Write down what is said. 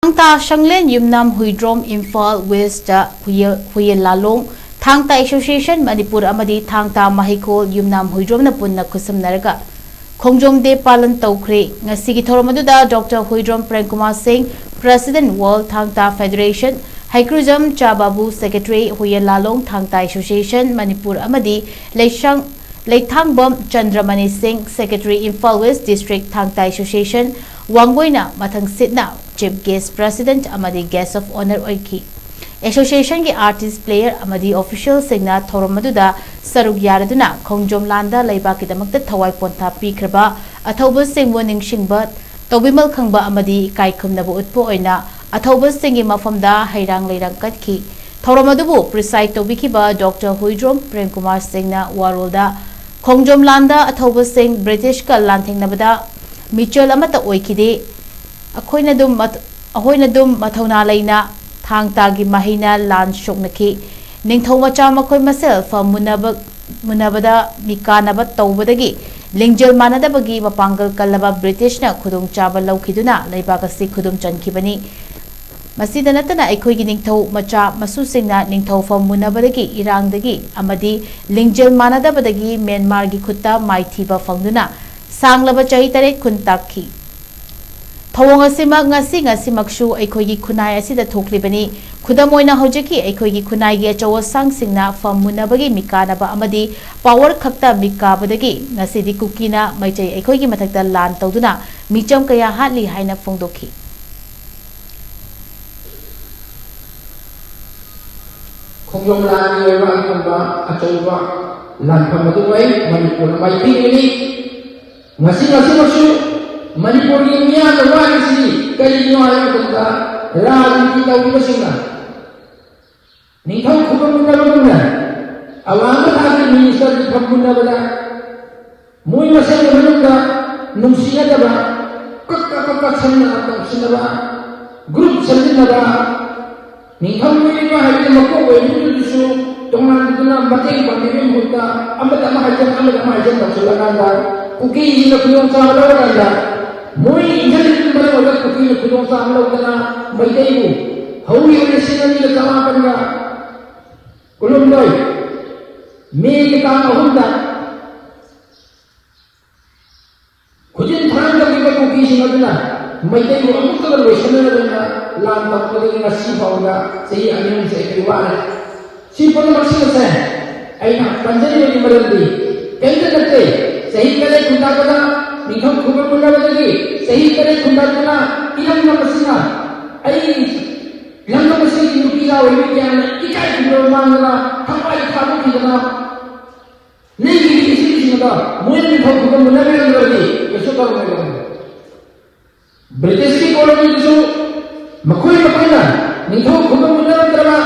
Thang-Ta Shanglen Yumnam Huidrom Imphal West Huyel Langlon Thang-Ta Association Manipur Amadi Thang-Ta MAHEIKOL Yumnam Huidrom na PUNNA KHUTSHAMNANA KHONGJOM de PALLAN TOUKHRE ngasigi thoromaduda Dr. Huidrom Premkumar Singh President World Thang-Ta Federation Haikrujem Chababu Secretary Huyel Langlon Thang-Ta Association Manipur Amadi Leithangbom Chandramani Singh Secretary Imphal West District Thang-Ta Association Wangboina Mathang Sitna Chief Guest President Amadi Guest of Honor Oiki Association ki Artist Player Amadi Official Singna Thoromaduda Saruk Yaraduna KHONGJOM Landa Laibaki Damakta Thawai Ponta Pikraba Athoba Singh Woning Shingbat Tobimal Khangba Amadi Kaikum Nabu Utpo Oina Athoba Singhi Mafamda Hairang Leirang Katki Thoromadubu Preside Tobikiba Dr. Huidrom Premkumar Singhna Warolda KHONGJOM Landa Athoba Singh British ka Lanthing Nabada Mitchell Amata Oikide Ahoinadum Mathona Laina Thang-Ta gi Mahina Lan Shoknaki Ningthoma Makoi Masel from Munabada Mikanabat Tobadagi Lingjel Manadabagi Mapangal Kalaba British na Kudum Chaba Laukiduna Laibakasi Kudum Chankibani Masidanatana Ekoigi Ningtho Macha Masusingna Ningtho from Munabadagi Irangdagi Amadi Lingjel Manadabadagi Myanmar gi Kutta Maitiba Fangduna Sanglaba Chahitare Kuntaki Thawang asima ngasi Ekoigi Kunai asida Thoklibani Kudamoina Hojaki Ekoigi Kunai gi achawa sangsingna from Munabagi Mikanaba Amadi Power Khakta Mikabadagi Ngasidi Kukina Maichai Ekoigi Mathakta Lan Tawduna Micham Kaya Hatli Haina Fongdoki KHONGJOM Lan gi wa kamba achawa lan phamadu wai Manipur Amadi ni ngasi Manipur ni miya na wali sini kaya nyo ayaw kunda rali kita ulit sila ningkaw kubang muna awamat aking minister di pagmuna bala muy masaya manunda nung siya daba kakakakatsan na atong sinaba group sa sinaba ningkaw muy mahal na makuway nito diso tungan dito na bating pagmimim hunta amad amahajan ng sulananda kuki na kuyong sa halawanda Muy injil mana wajar kaki kudung sa amlaw na maitay mo. Hawi ulit sila nila kamakan nga. Kulumdoy. May kitang ahunda. Kujin tharang ka iba kung kising na na. Maitay mo. Ang mga kalaway sila na na lantak ko rin nga sipaw na sa iya anong sa ikaliwanan. Sipaw na magsila sa ay na panjay mo ni marandi. Kaya na nagtay. Sa hikalay kung dapat na Ningkaw kubang muna ba lagi? Sahih ka rin kung dati na ilang na masina ay ilang na masina kinukilaw ay bigyan ikay kinurman na kapay kapag kita na nagiging na ba? Muna ningkaw kubang muna ba lagi? Kaso ka rin lang. British ki koloni gusto makoy na. Ningkaw kubang muna ba